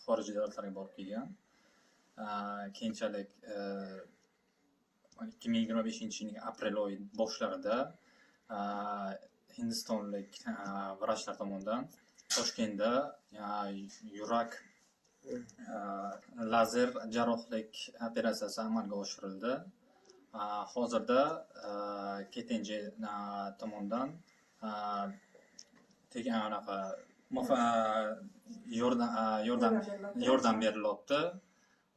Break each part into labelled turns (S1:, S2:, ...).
S1: xorijiy davlatlarga borib kelgan. Keyinchalik 2025-yilning aprel oyi boshlarida hindistonlik vrachlar tomonidan Toshkentda yurak lazer jarrohlik operatsiyasi amalga oshirildi. Hozirda KTNJ tomonidan yordam berilyapti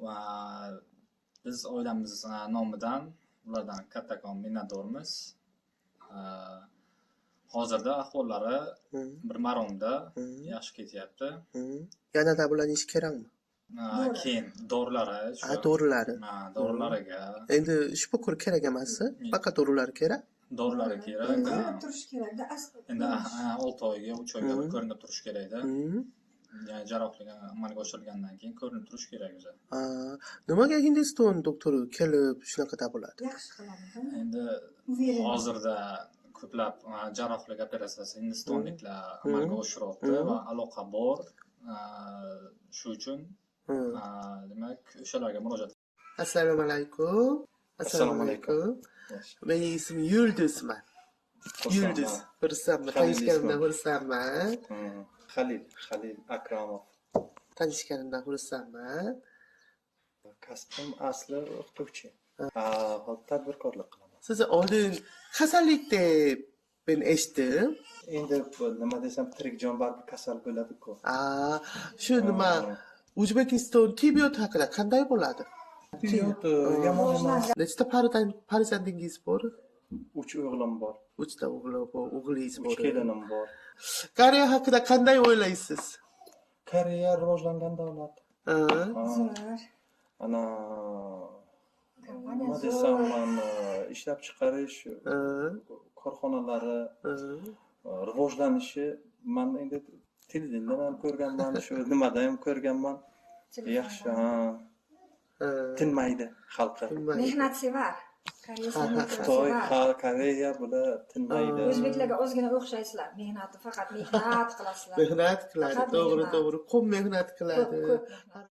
S1: va biz oilamiz nomidan ulardan kattakon minnatdormiz. Hozirda ahvollari bir maromda, yaxshi ketyapti.
S2: Yanada bulanish kerakmi?
S1: Keyin dorilarga
S2: endi shifokor kerak emasmi? Faqat dorilar kerak.
S1: Dorilar kerak.
S3: Ko'rinib turish kerak-da.
S1: Endi 6 oyga, 3 oyga ko'rinib turish kerak-da. Yani jarrohlik amalga oshirilgandan keyin ko'rinib turish kerak o'zi.
S2: Nimaga Hindiston doktori kelib shunaqa bo'ladi?
S3: Yaxshi qiladi.
S1: Endi hozirda ko'plab jarrohlik operatsiyasi hindistonliklar amalga oshiryapti va aloqa bor. Shu uchun demak o'shalarga murojaat.
S2: Assalomu alaykum.
S4: Assalomu alaykum.
S2: Mening ismim Yulduzman. Yulduz. Xursandman. Tanishganimdan xursandman.
S4: Halil Akramov.
S2: Tanishganimdan xursandman.
S4: Kasbim asli o'qituvchi. Hozir tadbirkorlik qilaman.
S2: Siz oldin kasallik deb men eshitdim.
S4: Endi nima desam, tirik jon baribir kasal bo'ladi-ku.
S2: Shu nima O'zbekiston tibbiyot haqida qanday bo'ladi?
S4: Tibbiyot yomon emas.
S2: Nechta farzandingiz bor?
S4: 3 o'g'lim bor.
S2: 3 ta o'g'lingiz
S4: 3
S2: bor.
S4: kelinim bor.
S2: Koreya haqida qanday o'ylaysiz?
S4: Koreya rivojlangan davlat. Ana nima desam, ishlab chiqarish korxonalari rivojlanishi, men endi televiziyadan ham ko'rganman, shu nimada ham ko'rganman. Yaxshi, tinmaydi xalqi.
S3: Mehnatsevar.
S4: Xitoy, Koreya bular tinmaydi.
S3: O'zbeklarga ozgina o'xshaysizlar. Mehnatni faqat mehnat qilasizlar.
S2: Mehnat qiladi, to'g'ri. Qum mehnat qiladi.